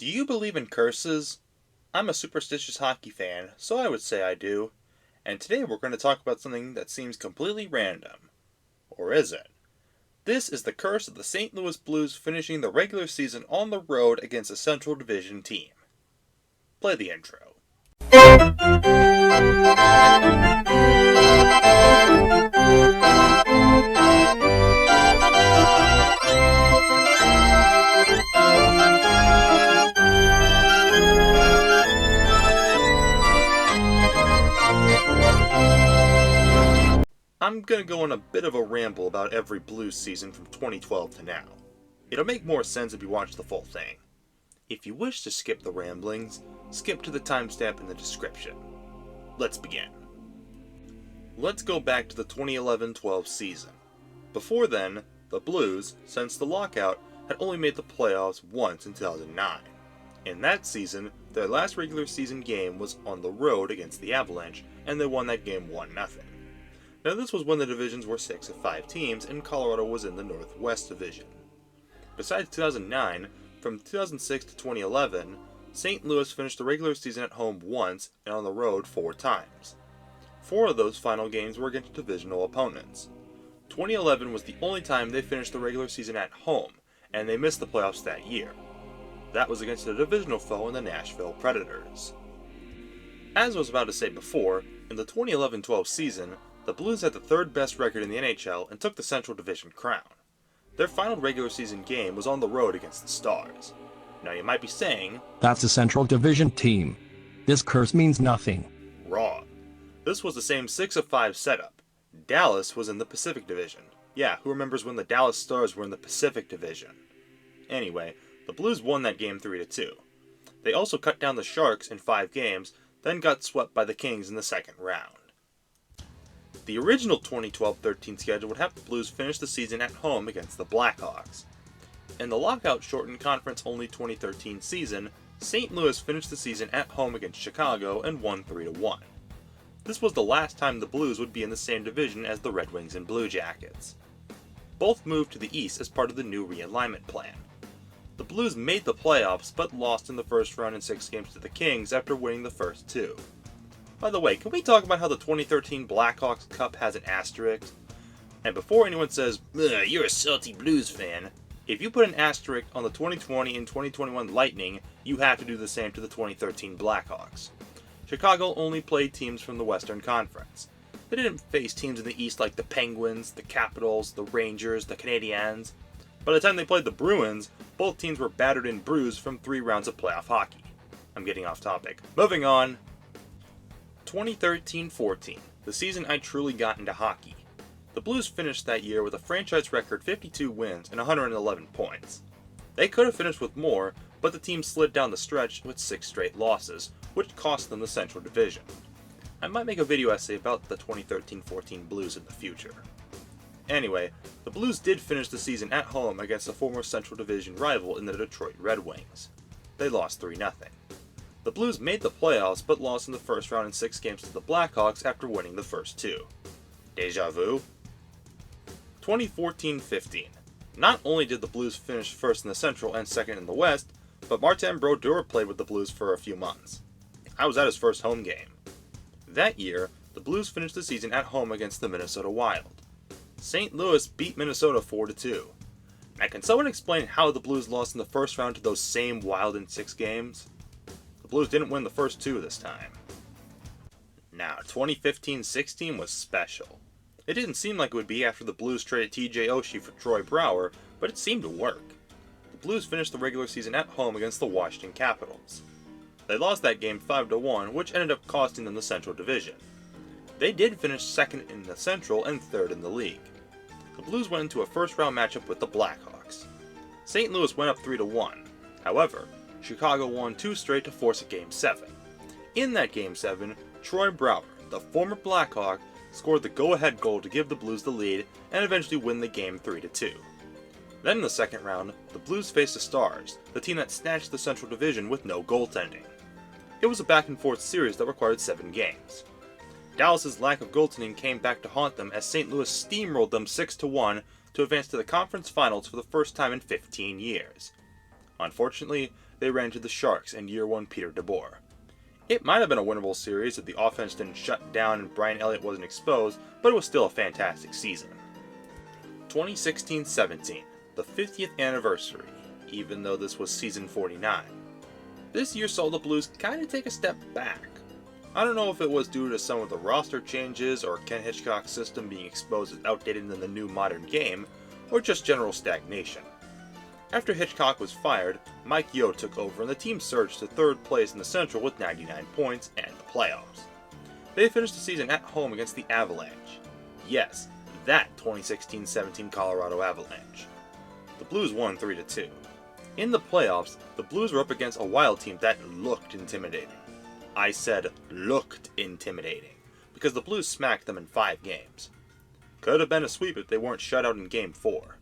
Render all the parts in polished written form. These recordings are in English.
Do you believe in curses? I'm a superstitious hockey fan, so I would say I do. And today we're going to talk about something that seems completely random. Or is it? This is the curse of the St. Louis Blues finishing the regular season on the road against a Central Division team. Play the intro. I'm gonna go on a bit of a ramble about every Blues season from 2012 to now. It'll make more sense if you watch the full thing. If you wish to skip the ramblings, skip to the timestamp in the description. Let's begin. Let's go back to the 2011-12 season. Before then, the Blues, since the lockout, had only made the playoffs once in 2009. In that season, their last regular season game was on the road against the Avalanche, and they won that game 1-0. Now this was when the divisions were 6 of 5 teams, and Colorado was in the Northwest Division. Besides 2009, from 2006 to 2011, St. Louis finished the regular season at home once and on the road 4 times. 4 of those final games were against divisional opponents. 2011 was the only time they finished the regular season at home, and they missed the playoffs that year. That was against a divisional foe in the Nashville Predators. As I was about to say before, in the 2011-12 season, the Blues had the 3rd best record in the NHL and took the Central Division crown. Their final regular season game was on the road against the Stars. Now you might be saying, "That's a Central Division team. This curse means nothing." Wrong. This was the same 6 of 5 setup. Dallas was in the Pacific Division. Yeah, who remembers when the Dallas Stars were in the Pacific Division? Anyway, the Blues won that game 3-2. They also cut down the Sharks in 5 games, then got swept by the Kings in the second round. The original 2012-13 schedule would have the Blues finish the season at home against the Blackhawks. In the lockout-shortened conference-only 2013 season, St. Louis finished the season at home against Chicago and won 3-1. This was the last time the Blues would be in the same division as the Red Wings and Blue Jackets. Both moved to the East as part of the new realignment plan. The Blues made the playoffs but lost in the first round in 6 games to the Kings after winning the first 2. By the way, can we talk about how the 2013 Blackhawks Cup has an asterisk? And before anyone says, "Ugh, you're a salty Blues fan," if you put an asterisk on the 2020 and 2021 Lightning, you have to do the same to the 2013 Blackhawks. Chicago only played teams from the Western Conference. They didn't face teams in the East like the Penguins, the Capitals, the Rangers, the Canadiens. By the time they played the Bruins, both teams were battered and bruised from 3 rounds of playoff hockey. I'm getting off topic. Moving on. 2013-14, the season I truly got into hockey. The Blues finished that year with a franchise record 52 wins and 111 points. They could have finished with more, but the team slid down the stretch with 6 straight losses, which cost them the Central Division. I might make a video essay about the 2013-14 Blues in the future. Anyway, the Blues did finish the season at home against a former Central Division rival in the Detroit Red Wings. They lost 3-0. The Blues made the playoffs but lost in the first round in 6 games to the Blackhawks after winning the first 2. Deja vu? 2014-15. Not only did the Blues finish first in the Central and second in the West, but Martin Brodeur played with the Blues for a few months. I was at his first home game. That year, the Blues finished the season at home against the Minnesota Wild. St. Louis beat Minnesota 4-2. Now can someone explain how the Blues lost in the first round to those same Wild in 6 games? The Blues didn't win the first 2 this time. Now, 2015-16 was special. It didn't seem like it would be after the Blues traded TJ Oshie for Troy Brouwer, but it seemed to work. The Blues finished the regular season at home against the Washington Capitals. They lost that game 5-1, which ended up costing them the Central Division. They did finish second in the Central and 3rd in the league. The Blues went into a first-round matchup with the Blackhawks. St. Louis went up 3-1. However, Chicago won 2 straight to force a Game 7. In that Game 7, Troy Brouwer, the former Blackhawk, scored the go-ahead goal to give the Blues the lead and eventually win the game 3-2. Then in the second round, the Blues faced the Stars, the team that snatched the Central Division with no goaltending. It was a back-and-forth series that required 7 games. Dallas' lack of goaltending came back to haunt them as St. Louis steamrolled them 6-1 to advance to the conference finals for the first time in 15 years. Unfortunately, they ran into the Sharks and year one Peter DeBoer. It might have been a winnable series if the offense didn't shut down and Brian Elliott wasn't exposed, but it was still a fantastic season. 2016-17, the 50th anniversary, even though this was season 49. This year saw the Blues kind of take a step back. I don't know if it was due to some of the roster changes or Ken Hitchcock's system being exposed as outdated in the new modern game, or just general stagnation. After Hitchcock was fired, Mike Yeo took over and the team surged to third place in the Central with 99 points and the playoffs. They finished the season at home against the Avalanche. Yes, that 2016-17 Colorado Avalanche. The Blues won 3-2. In the playoffs, the Blues were up against a Wild team that looked intimidating. I said looked intimidating, because the Blues smacked them in 5 games. Could have been a sweep if they weren't shut out in Game 4.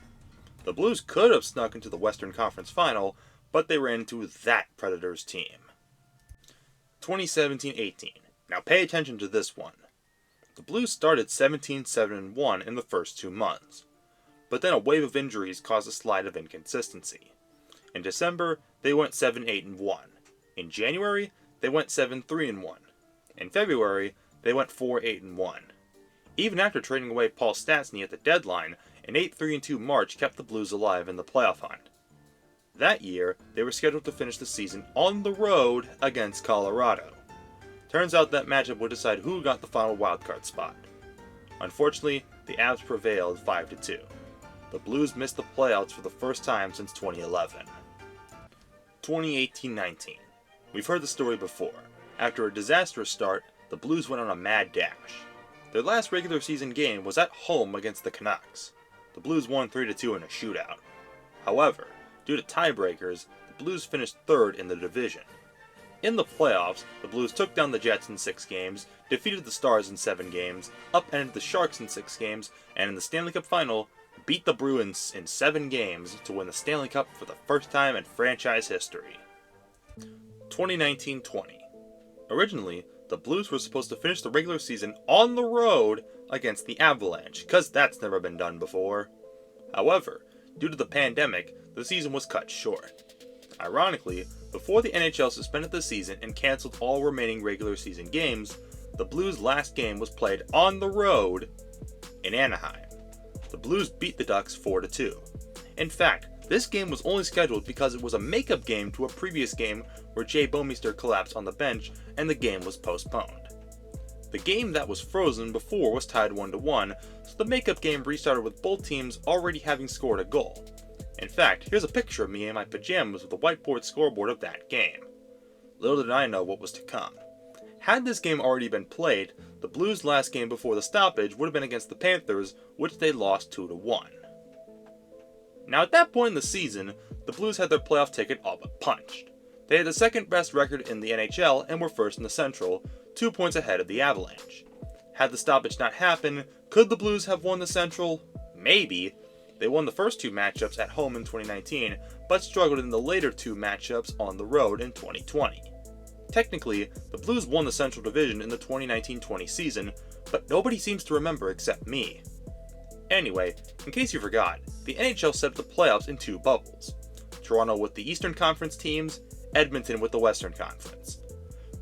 The Blues could have snuck into the Western Conference Final, but they ran into that Predators team. 2017-18. Now pay attention to this one. The Blues started 17-7-1 in the first 2 months, but then a wave of injuries caused a slide of inconsistency. In December, they went 7-8-1. In January, they went 7-3-1. In February, they went 4-8-1. Even after trading away Paul Stastny at the deadline, an 8-3-2 March kept the Blues alive in the playoff hunt. That year, they were scheduled to finish the season on the road against Colorado. Turns out that matchup would decide who got the final wildcard spot. Unfortunately, the Avs prevailed 5-2. The Blues missed the playoffs for the first time since 2011. 2018-19. We've heard the story before. After a disastrous start, the Blues went on a mad dash. Their last regular season game was at home against the Canucks. The Blues won 3-2 in a shootout. However, due to tiebreakers, the Blues finished third in the division. In the playoffs, the Blues took down the Jets in 6 games, defeated the Stars in 7 games, upended the Sharks in 6 games, and in the Stanley Cup Final, beat the Bruins in 7 games to win the Stanley Cup for the first time in franchise history. 2019-20. Originally, the Blues were supposed to finish the regular season on the road against the Avalanche, because that's never been done before. However, due to the pandemic, the season was cut short. Ironically, before the NHL suspended the season and canceled all remaining regular season games, the Blues' last game was played on the road in Anaheim. The Blues beat the Ducks 4-2. In fact, this game was only scheduled because it was a makeup game to a previous game where Jay Bouwmeester collapsed on the bench and the game was postponed. The game that was frozen before was tied 1-1, so the makeup game restarted with both teams already having scored a goal. In fact, here's a picture of me in my pajamas with the whiteboard scoreboard of that game. Little did I know what was to come. Had this game already been played, the Blues' last game before the stoppage would have been against the Panthers, which they lost 2-1. Now at that point in the season, the Blues had their playoff ticket all but punched. They had the second best record in the NHL and were first in the Central, 2 points ahead of the Avalanche. Had the stoppage not happened, could the Blues have won the Central? Maybe. They won the first 2 matchups at home in 2019, but struggled in the later 2 matchups on the road in 2020. Technically, the Blues won the Central Division in the 2019-20 season, but nobody seems to remember except me. Anyway, in case you forgot, the NHL set up the playoffs in 2 bubbles. Toronto with the Eastern Conference teams, Edmonton with the Western Conference.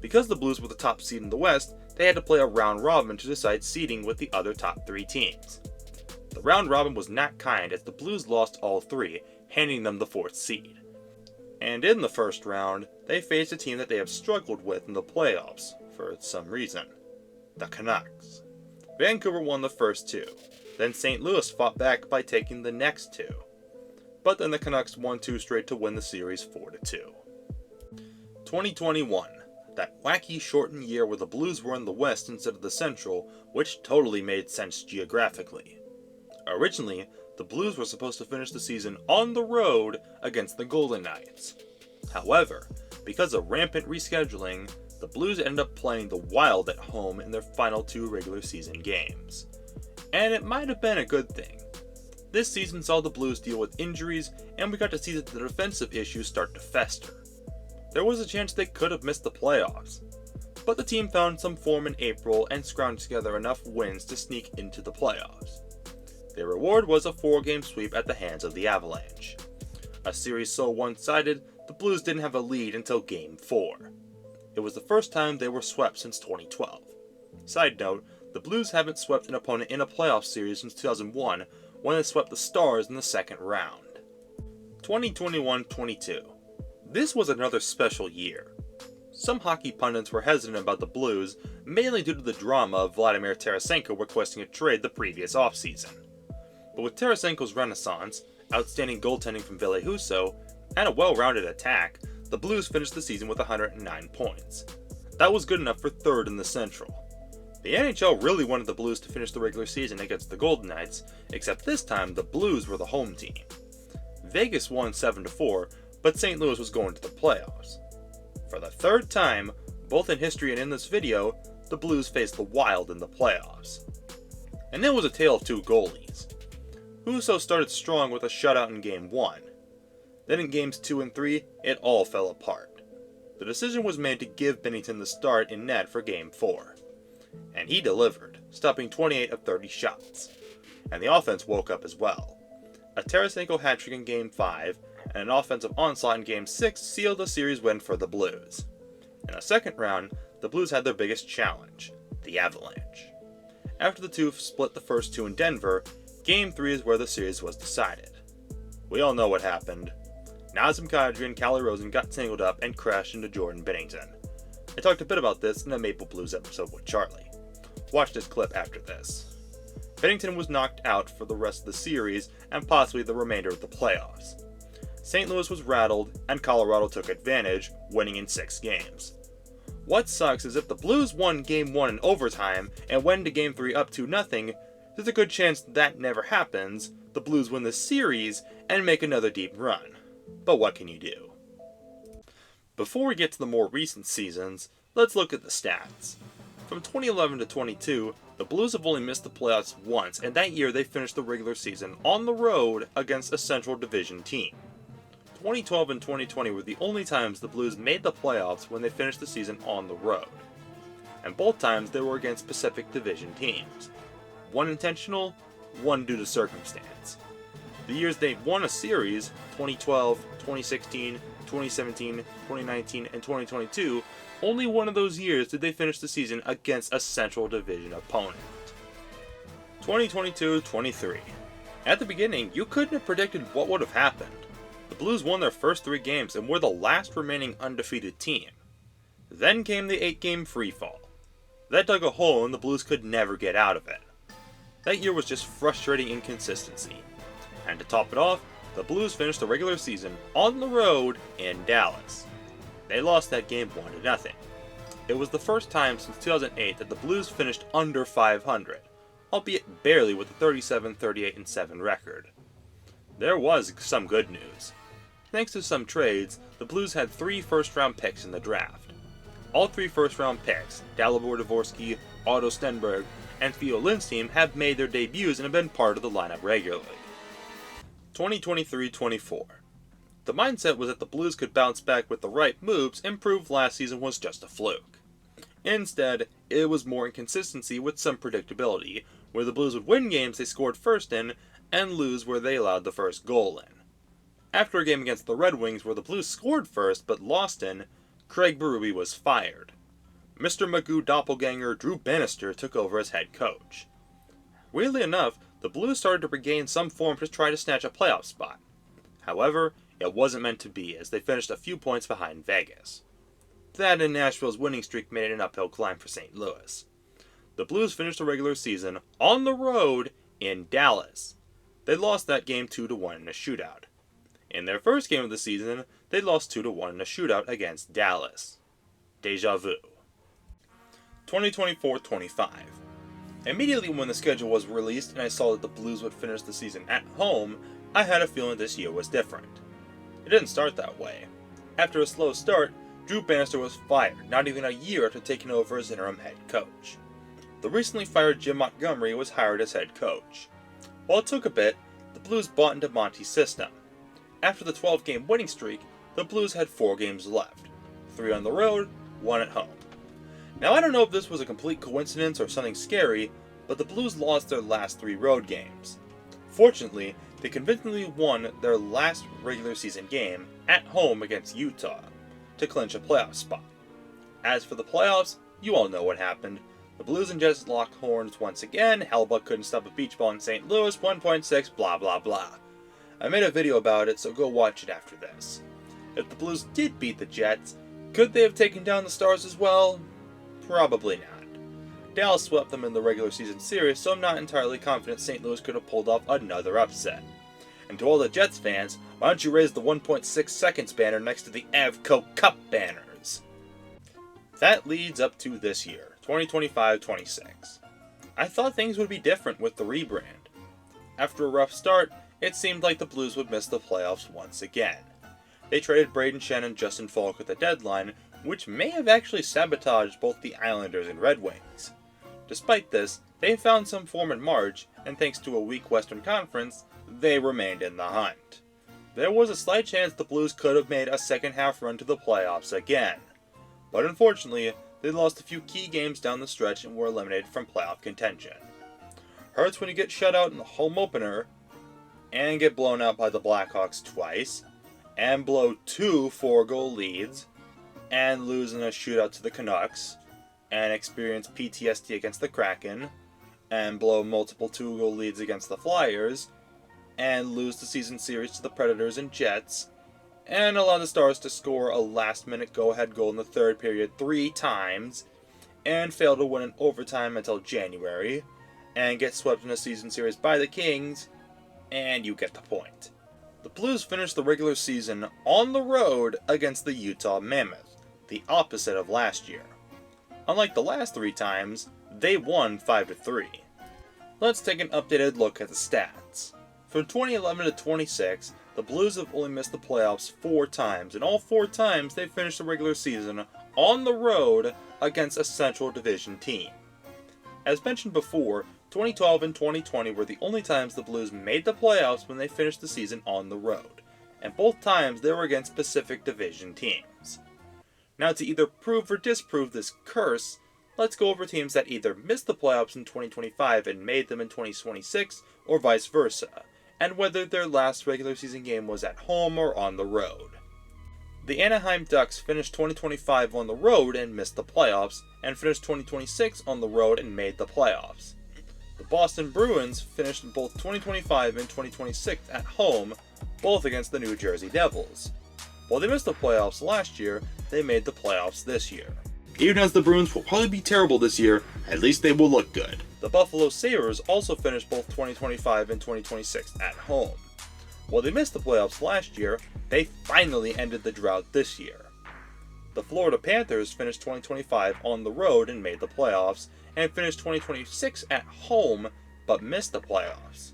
Because the Blues were the top seed in the West, they had to play a round robin to decide seeding with the other top 3 teams. The round robin was not kind as the Blues lost all 3, handing them the 4th seed. And in the first round, they faced a team that they have struggled with in the playoffs, for some reason. The Canucks. Vancouver won the first 2. Then St. Louis fought back by taking the next 2. But then the Canucks won 2 straight to win the series 4-2. 2021. That wacky shortened year where the Blues were in the West instead of the Central, which totally made sense geographically. Originally, the Blues were supposed to finish the season on the road against the Golden Knights. However, because of rampant rescheduling, the Blues ended up playing the Wild at home in their final 2 regular season games. And it might have been a good thing. This season saw the Blues deal with injuries, and we got to see that the defensive issues start to fester. There was a chance they could have missed the playoffs, but the team found some form in April and scrounged together enough wins to sneak into the playoffs. Their reward was a 4-game sweep at the hands of the Avalanche. A series so one-sided the Blues didn't have a lead until Game 4. It was the first time they were swept since 2012. Side note, the Blues haven't swept an opponent in a playoff series since 2001 when they swept the Stars in the second round. 2021-22. This was another special year. Some hockey pundits were hesitant about the Blues, mainly due to the drama of Vladimir Tarasenko requesting a trade the previous offseason. But with Tarasenko's renaissance, outstanding goaltending from Ville Husso, and a well-rounded attack, the Blues finished the season with 109 points. That was good enough for third in the Central. The NHL really wanted the Blues to finish the regular season against the Golden Knights, except this time the Blues were the home team. Vegas won 7-4, but St. Louis was going to the playoffs. For the third time, both in history and in this video, the Blues faced the Wild in the playoffs. And it was a tale of two goalies. Husso started strong with a shutout in Game 1. Then in Games 2 and 3, it all fell apart. The decision was made to give Binnington the start in net for Game 4. And he delivered, stopping 28 of 30 shots. And the offense woke up as well. A Tarasenko hat-trick in Game 5, and an offensive onslaught in Game 6 sealed a series win for the Blues. In the second round, the Blues had their biggest challenge, the Avalanche. After the two split the first two in Denver, Game 3 is where the series was decided. We all know what happened. Nazem Kadri and Calle Rosen got tangled up and crashed into Jordan Binnington. I talked a bit about this in a Maple Blues episode with Charlie. Watch this clip after this. Binnington was knocked out for the rest of the series and possibly the remainder of the playoffs. St. Louis was rattled, and Colorado took advantage, winning in 6 games. What sucks is if the Blues won Game 1 in overtime and went into Game 3 up 2-0, there's a good chance that never happens, the Blues win the series and make another deep run. But what can you do? Before we get to the more recent seasons, let's look at the stats. From 2011 to 22, the Blues have only missed the playoffs once, and that year they finished the regular season on the road against a Central Division team. 2012 and 2020 were the only times the Blues made the playoffs when they finished the season on the road. And both times they were against Pacific Division teams. One intentional, one due to circumstance. The years they won a series, 2012, 2016, 2017, 2019, and 2022, only one of those years did they finish the season against a Central Division opponent. 2022-23. At the beginning, you couldn't have predicted what would have happened. The Blues won their first 3 games and were the last remaining undefeated team. Then came the 8-game freefall. That dug a hole and the Blues could never get out of it. That year was just frustrating inconsistency. And to top it off, the Blues finished the regular season on the road in Dallas. They lost that game 1-0. It was the first time since 2008 that the Blues finished under 500, albeit barely with a 37-38-7 record. There was some good news. Thanks to some trades, the Blues had 3 first-round picks in the draft. All 3 first-round picks, Dalibor Dvorsky, Otto Stenberg, and Theo Lindstein, have made their debuts and have been part of the lineup regularly. 2023-24. The mindset was that the Blues could bounce back with the right moves and prove last season was just a fluke. Instead, it was more inconsistency with some predictability, where the Blues would win games they scored first in, and lose where they allowed the first goal in. After a game against the Red Wings where the Blues scored first but lost in, Craig Berube was fired. Mr. Magoo doppelganger Drew Bannister took over as head coach. Weirdly enough, the Blues started to regain some form to try to snatch a playoff spot. However, it wasn't meant to be, as they finished a few points behind Vegas. That and Nashville's winning streak made it an uphill climb for St. Louis. The Blues finished the regular season on the road in Dallas. They lost that game 2-1 in a shootout. In their first game of the season, they lost 2-1 in a shootout against Dallas. Deja vu. 2024-25. Immediately when the schedule was released and I saw that the Blues would finish the season at home, I had a feeling this year was different. It didn't start that way. After a slow start, Drew Bannister was fired, not even a year after taking over as interim head coach. The recently fired Jim Montgomery was hired as head coach. While it took a bit, the Blues bought into Monty's system. After the 12-game winning streak, the Blues had 4 games left. 3 on the road, 1 at home. Now I don't know if this was a complete coincidence or something scary, but the Blues lost their last 3 road games. Fortunately, they convincingly won their last regular season game at home against Utah to clinch a playoff spot. As for the playoffs, you all know what happened. The Blues and Jets locked horns once again, Hellbuck couldn't stop a beach ball in St. Louis, 1.6, blah blah blah. I made a video about it, so go watch it after this. If the Blues did beat the Jets, could they have taken down the Stars as well? Probably not. Dallas swept them in the regular season series, so I'm not entirely confident St. Louis could have pulled off another upset. And to all the Jets fans, why don't you raise the 1.6 seconds banner next to the Avco Cup banners? That leads up to this year, 2025-26. I thought things would be different with the rebrand. After a rough start, it seemed like the Blues would miss the playoffs once again. They traded Braden Shen and Justin Falk at the deadline, which may have actually sabotaged both the Islanders and Red Wings. Despite this, they found some form in March, and thanks to a weak Western Conference, they remained in the hunt. There was a slight chance the Blues could have made a second half run to the playoffs again. But unfortunately, they lost a few key games down the stretch and were eliminated from playoff contention. Hurts when you get shut out in the home opener, and get blown out by the Blackhawks twice, and blow 2 4-goal leads, and lose in a shootout to the Canucks, and experience PTSD against the Kraken, and blow multiple 2-goal leads against the Flyers, and lose the season series to the Predators and Jets, and allow the Stars to score a last-minute go-ahead goal in the third period 3 times, and fail to win in overtime until January, and get swept in a season series by the Kings, and you get the point. The Blues finished the regular season on the road against the Utah Mammoth, the opposite of last year. Unlike the last 3 times, they won 5-3. Let's take an updated look at the stats. From 2011 to 26, the Blues have only missed the playoffs 4 times, and all 4 times they finished the regular season on the road against a Central Division team. As mentioned before, 2012 and 2020 were the only times the Blues made the playoffs when they finished the season on the road, and both times they were against Pacific Division teams. Now, to either prove or disprove this curse, let's go over teams that either missed the playoffs in 2025 and made them in 2026, or vice versa, and whether their last regular season game was at home or on the road. The Anaheim Ducks finished 2025 on the road and missed the playoffs, and finished 2026 on the road and made the playoffs. The Boston Bruins finished both 2025 and 2026 at home, both against the New Jersey Devils. While they missed the playoffs last year, they made the playoffs this year. Even as the Bruins will probably be terrible this year, at least they will look good. The Buffalo Sabres also finished both 2025 and 2026 at home. While they missed the playoffs last year, they finally ended the drought this year. The Florida Panthers finished 2025 on the road and made the playoffs, and finished 2026 at home, but missed the playoffs.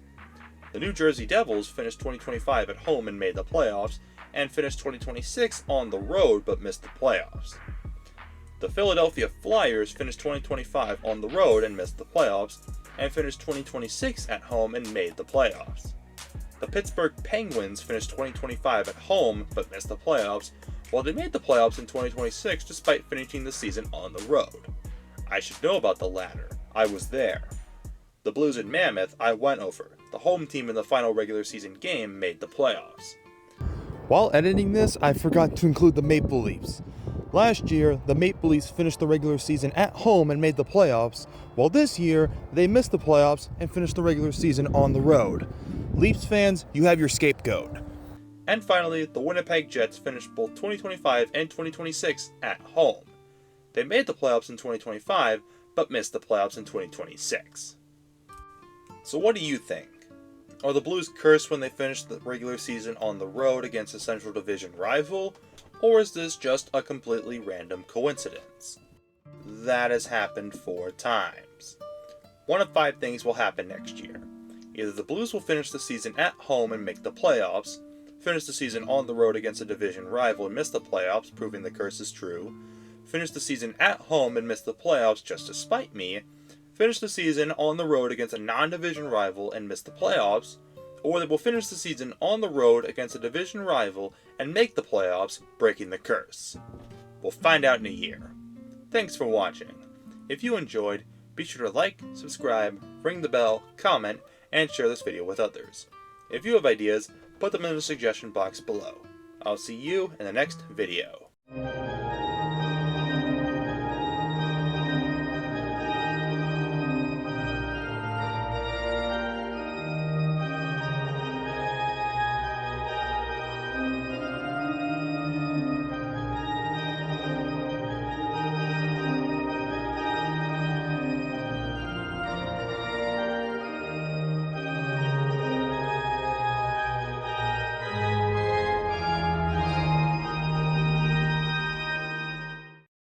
The New Jersey Devils finished 2025 at home and made the playoffs, and finished 2026 on the road, but missed the playoffs. The Philadelphia Flyers finished 2025 on the road and missed the playoffs, and finished 2026 at home and made the playoffs. The Pittsburgh Penguins finished 2025 at home, but missed the playoffs, while they made the playoffs in 2026 despite finishing the season on the road. I should know about the latter. I was there. The Blues and Mammoth I went over. The home team in the final regular season game made the playoffs. While editing this, I forgot to include the Maple Leafs. Last year, the Maple Leafs finished the regular season at home and made the playoffs, while this year, they missed the playoffs and finished the regular season on the road. Leafs fans, you have your scapegoat. And finally, the Winnipeg Jets finished both 2025 and 2026 at home. They made the playoffs in 2025, but missed the playoffs in 2026. So what do you think? Are the Blues cursed when they finished the regular season on the road against a Central Division rival, or is this just a completely random coincidence? That has happened 4 times. One of 5 things will happen next year. Either the Blues will finish the season at home and make the playoffs, finish the season on the road against a division rival and miss the playoffs, proving the curse is true, finish the season at home and miss the playoffs just to spite me, finish the season on the road against a non-division rival and miss the playoffs, or they will finish the season on the road against a division rival and make the playoffs, breaking the curse. We'll find out in a year. Thanks for watching. If you enjoyed, be sure to like, subscribe, ring the bell, comment, and share this video with others. If you have ideas, put them in the suggestion box below. I'll see you in the next video.